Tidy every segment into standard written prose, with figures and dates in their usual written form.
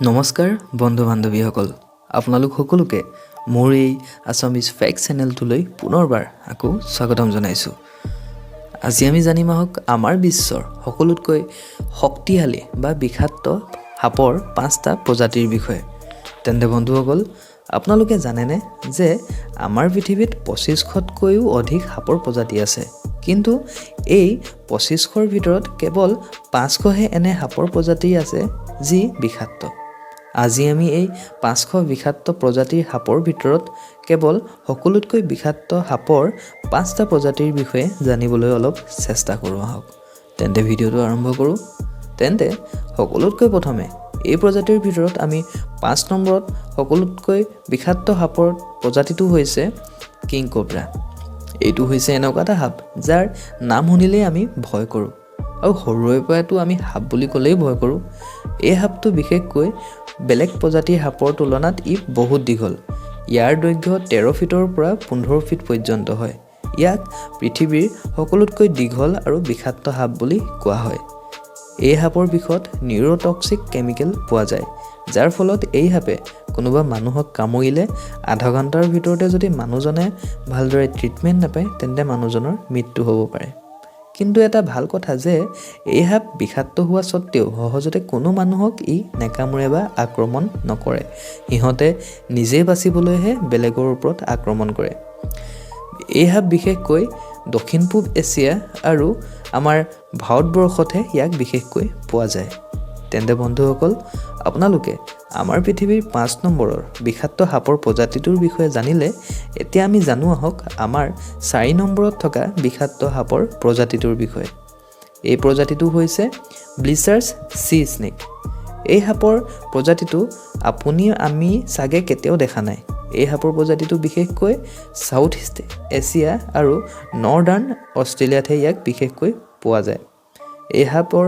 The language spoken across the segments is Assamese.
নমস্কাৰ বন্ধু বান্ধৱীসকল, আপোনালোক সকলোকে মোৰ এই আছামিজ ফেক্ট চেনেলটোলৈ পুনৰবাৰ আকৌ স্বাগতম জনাইছোঁ। আজি আমি জানিম আহক আমাৰ বিশ্বৰ সকলোতকৈ শক্তিশালী বা বিষাক্ত সাপৰ 5টা প্ৰজাতিৰ বিষয়ে। তেন্তে বন্ধুসকল, আপোনালোকে জানেনে যে আমাৰ পৃথিৱীত 2500তকৈও অধিক সাপৰ প্ৰজাতি আছে, কিন্তু এই 2500ৰ ভিতৰত কেৱল 500হে এনে সাপৰ প্ৰজাতি আছে যি বিষাক্ত। আজি আমি এই 500 বিষাক্ত প্ৰজাতিৰ সাপৰ ভিতৰত কেৱল সকলোতকৈ বিষাক্ত সাপৰ 5টা প্ৰজাতিৰ বিষয়ে জানিবলৈ অলপ চেষ্টা কৰোঁ আহক। তেন্তে ভিডিঅ'টো আৰম্ভ কৰোঁ। তেন্তে সকলোতকৈ প্ৰথমে এই প্ৰজাতিৰ ভিতৰত আমি 5 নম্বৰত সকলোতকৈ বিষাক্ত সাপৰ প্ৰজাতিটো হৈছে কিং কোব্ৰা। এইটো হৈছে এনেকুৱা এটা সাপ যাৰ নাম শুনিলেই আমি ভয় কৰোঁ, আৰু সৰুৰে পৰাইতো আমি সাপ বুলি ক'লেই ভয় কৰোঁ। এই সাপটো বিশেষকৈ বেলেগ প্ৰজাতিৰ সাপৰ তুলনাত বহুত দীঘল। ইয়াৰ দৈৰ্ঘ্য 13 ফিটৰ পৰা 15 ফিট পৰ্যন্ত হয়। ইয়াক পৃথিৱীৰ সকলোতকৈ দীঘল আৰু বিষাক্ত সাপ বুলি কোৱা হয়। এই সাপৰ বিষত নিউৰটক্সিক কেমিকেল পোৱা যায়, যাৰ ফলত এই সাপে কোনোবা মানুহক কামুৰিলে আধা ঘণ্টাৰ ভিতৰতে যদি মানুহজনে ভালদৰে ট্ৰিটমেণ্ট নাপায় তেন্তে মানুহজনৰ মৃত্যু হ'ব পাৰে। কিন্তু এটা ভাল কথা যে এই সাপ বিষাক্ত হোৱা স্বত্তেও সহজতে কোনো মানুহক নেকামুৰে বা আক্ৰমণ নকৰে। সিহঁতে নিজেই বাচিবলৈহে বেলেগৰ ওপৰত আক্ৰমণ কৰে। এই সাপ বিশেষকৈ দক্ষিণ পূব এছিয়া আৰু আমাৰ ভাৰতবৰ্ষতহে ইয়াক বিশেষকৈ পোৱা যায়। তেন্তে বন্ধুসকল, আপোনালোকে আমাৰ পৃথিৱীৰ 5 নম্বৰৰ বিষাক্ত সাপৰ প্ৰজাতিটোৰ বিষয়ে জানিলে। এতিয়া আমি জানো আহক আমাৰ 4 নম্বৰত থকা বিষাক্ত সাপৰ প্ৰজাতিটোৰ বিষয়ে। এই প্ৰজাতিটো হৈছে ব্লিচাৰ্ছ চি স্নেক। এই সাপৰ প্ৰজাতিটো আমি চাগে কেতিয়াও দেখা নাই। এই সাপৰ প্ৰজাতিটো বিশেষকৈ চাউথ ইষ্ট এছিয়া আৰু নৰ্দাৰ্ণ অষ্ট্ৰেলিয়াতহে ইয়াক বিশেষকৈ পোৱা যায়। এই সাপৰ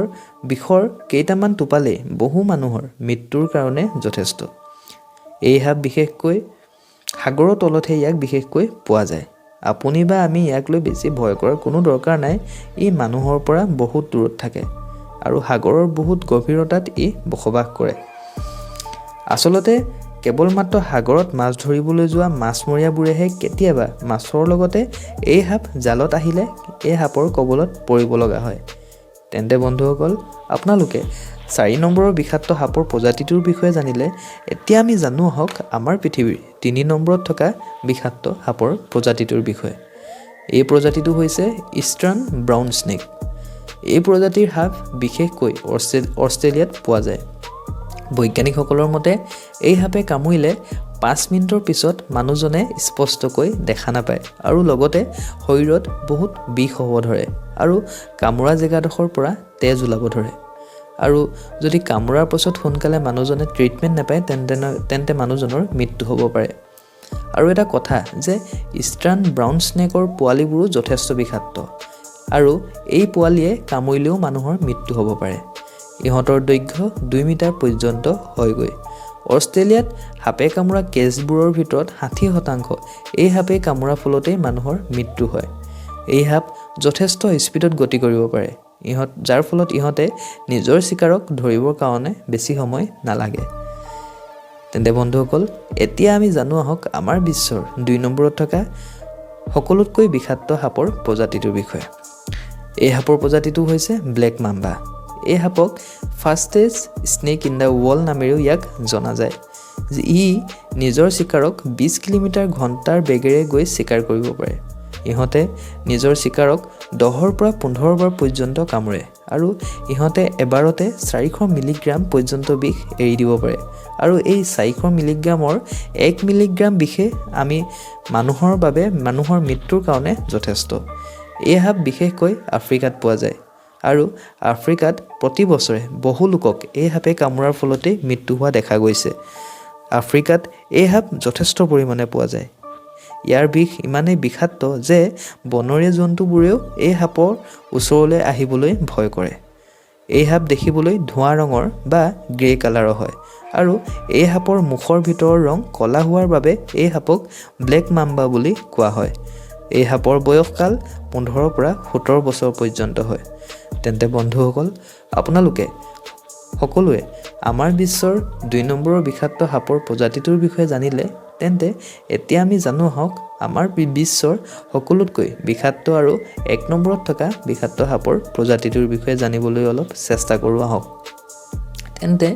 বিষৰ কেইটামান টোপালেই বহু মানুহৰ মৃত্যুৰ কাৰণে যথেষ্ট। এই সাপ বিশেষকৈ সাগৰৰ তলতহে ইয়াক বিশেষকৈ পোৱা যায়। আপুনি বা আমি ইয়াক লৈ বেছি ভয় কৰাৰ কোনো দৰকাৰ নাই। মানুহৰ পৰা বহুত দূৰত থাকে আৰু সাগৰৰ বহুত গভীৰতাত বসবাস কৰে। আচলতে কেৱল মাত্ৰ সাগৰত মাছ ধৰিবলৈ যোৱা মাছমৰীয়াবোৰেহে কেতিয়াবা মাছৰ লগতে এই সাপ জালত আহিলে এই সাপৰ কবলত পৰিব লগা হয়। তেন্তে বন্ধুসকল, আপোনালোকে 4 নম্বৰৰ বিষাক্ত সাপৰ প্ৰজাতিটোৰ বিষয়ে জানিলে। এতিয়া আমি জানো আহক আমাৰ পৃথিৱীৰ 3 নম্বৰত থকা বিষাক্ত সাপৰ প্ৰজাতিটোৰ বিষয়ে। এই প্ৰজাতিটো হৈছে ইষ্টাৰ্ণ ব্ৰাউন স্নেক। এই প্ৰজাতিৰ সাপ বিশেষকৈ অষ্ট্ৰেলিয়াত পোৱা যায়। বৈজ্ঞানিকসকলৰ মতে এই সাপে কামুৰিলে 5 মিনিটৰ পিছত মানুহজনে স্পষ্টকৈ দেখা নাপায়, আৰু লগতে শৰীৰত বহুত বিষ হ'ব ধৰে আৰু কামোৰা জেগাডোখৰ পৰা তেজ ওলাব ধৰে। আৰু যদি কামোৰাৰ পাছত সোনকালে মানুহজনে ট্ৰিটমেণ্ট নাপায় তেন্তে মানুহজনৰ মৃত্যু হ'ব পাৰে। আৰু এটা কথা যে ইষ্টাৰ্ণ ব্ৰাউন স্নেকৰ পোৱালিবোৰো যথেষ্ট বিষাক্ত, আৰু এই পোৱালিয়ে কামুৰিলেও মানুহৰ মৃত্যু হ'ব পাৰে। ইহঁতৰ দৈৰ্ঘ্য 2 মিটাৰ পৰ্যন্ত হয়গৈ। অষ্ট্ৰেলিয়াত সাপে কামোৰা কেছবোৰৰ ভিতৰত 60% এই সাপে কামোৰাৰ ফলতেই মানুহৰ মৃত্যু হয়। এই সাপ যথেষ্ট স্পীডত গতি কৰিব পাৰে, যাৰ ফলত ইহঁতে নিজৰ চিকাৰক ধৰিবৰ কাৰণে বেছি সময় নালাগে। তেন্তে বন্ধুসকল, এতিয়া আমি জানো আহক আমাৰ বিশ্বৰ 2 নম্বৰত থকা সকলোতকৈ বিষাক্ত সাপৰ প্ৰজাতিটোৰ বিষয়ে। এই সাপৰ প্ৰজাতিটো হৈছে ব্লেক মাম্বা। এই সাপক fastest snake in the world নামেৰেও ইয়াক জনা যায়। নিজৰ চিকাৰক 20 কিলোমিটাৰ ঘণ্টাৰ বেগেৰে গৈ চিকাৰ কৰিব পাৰে। ইহঁতে নিজৰ চিকাৰক 10ৰ পৰা 15 বাৰ পৰ্যন্ত কামোৰে, আৰু ইহঁতে এবাৰতে 400 মিলিগ্ৰাম পৰ্যন্ত বিষ এৰি দিব পাৰে। আৰু এই 400 মিলিগ্ৰামৰ 1 মিলিগ্ৰাম বিষে মানুহৰ মৃত্যুৰ কাৰণে যথেষ্ট। এই সাপ বিশেষকৈ আফ্ৰিকাত পোৱা যায়, আৰু আফ্ৰিকাত প্ৰতি বছৰে বহু লোকক এই সাপে কামোৰাৰ ফলতেই মৃত্যু হোৱা দেখা গৈছে। আফ্ৰিকাত এই সাপ যথেষ্ট পৰিমাণে পোৱা যায়। ইয়াৰ বিষ ইমানেই বিষাক্ত যে বনৰীয়া জন্তুবোৰেও এই সাপৰ ওচৰলৈ আহিবলৈ ভয় কৰে। এই সাপ দেখিবলৈ ধোঁৱা ৰঙৰ বা গ্ৰে কালাৰৰ হয়, আৰু এই সাপৰ মুখৰ ভিতৰৰ ৰং ক'লা হোৱাৰ বাবে এই সাপক ব্লেক মাম্বা বুলি কোৱা হয়। এই সাপৰ বয়সকাল 15 পৰা 17 বছৰ পৰ্যন্ত হয়। তেন্তে বন্ধুসকল, আপোনালোকে সকলোৱে আমাৰ বিশ্বৰ 2 নম্বৰৰ বিষাক্ত সাপৰ প্ৰজাতিটোৰ বিষয়ে জানিলে তেন্তে এতিয়া আমি জানো আহক আমাৰ বিশ্বৰ সকলোতকৈ বিষাক্ত আৰু 1 নম্বৰত থকা বিষাক্ত সাপৰ প্ৰজাতিটোৰ বিষয়ে জানিবলৈ অলপ চেষ্টা কৰোঁ আহক তেন্তে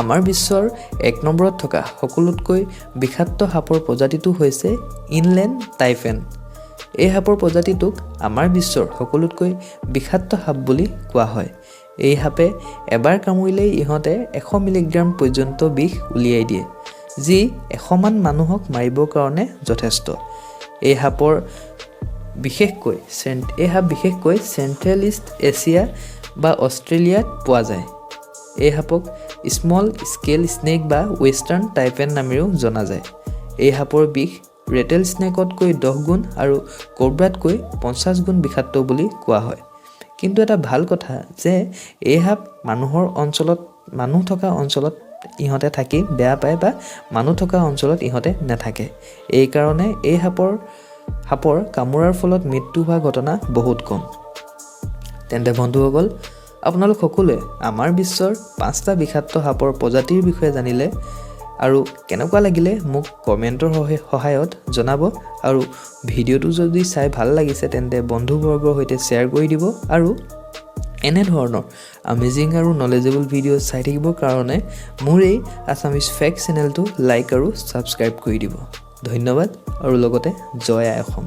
আমাৰ বিশ্বৰ 1 নম্বৰত থকা সকলোতকৈ বিষাক্ত সাপৰ প্ৰজাতিটো হৈছে ইনলেণ্ড টাইপেন এই সাপৰ প্ৰজাতিটোক আমাৰ বিশ্বৰ সকলোতকৈ বিষাক্ত সাপ বুলি কোৱা হয় এই সাপে এবাৰ কামুৰিলেই ইহঁতে 100 মিলিগ্ৰাম পৰ্যন্ত বিষ উলিয়াই দিয়ে যি 100 মান মানুহক মাৰিবৰ কাৰণে যথেষ্ট এই সাপ বিশেষকৈ চেন্ট্ৰেল ইষ্ট এছিয়া বা অষ্ট্ৰেলিয়াত পোৱা যায় এই সাপক স্মল স্কেল স্নেক বা ৱেষ্টাৰ্ণ টাইপেন নামেৰেও জনা যায় এই সাপৰ বিষ ৰেটেল স্নেকতকৈ 10 গুণ আৰু কোব্ৰাতকৈ 50 গুণ বিষাক্ত বুলি কোৱা হয় কিন্তু এটা ভাল কথা যে এই সাপ মানুহ থকা অঞ্চলত ইহঁতে থাকি বেয়া পায় বা মানুহ থকা অঞ্চলত ইহঁতে নাথাকে এই কাৰণে এই সাপৰ কামোৰাৰ ফলত মৃত্যু হোৱা ঘটনা বহুত কম তেন্তে বন্ধুসকল আপোনালোক সকলোৱে আমাৰ বিশ্বৰ 5টা বিষাক্ত সাপৰ প্ৰজাতিৰ বিষয়ে জানিলে আৰু কেনেকুৱা লাগিলে মোক কমেন্টৰ সহায়ত জনাব আৰু ভিডিওটো যদি চাই ভাল লাগিছে তেন্তে বন্ধুবৰ্গৰ সৈতে শ্বেয়াৰ কৰি দিব আৰু এনে ধৰণৰ আমেজিং আৰু নলেজেবল ভিডিও চাই থাকিবৰ কাৰণে মোৰ এই আছামিজ ফেক্ট চেনেলটো লাইক আৰু সাবস্ক্ৰাইব কৰি দিব ধন্যবাদ আৰু লগতে জয় আই অসম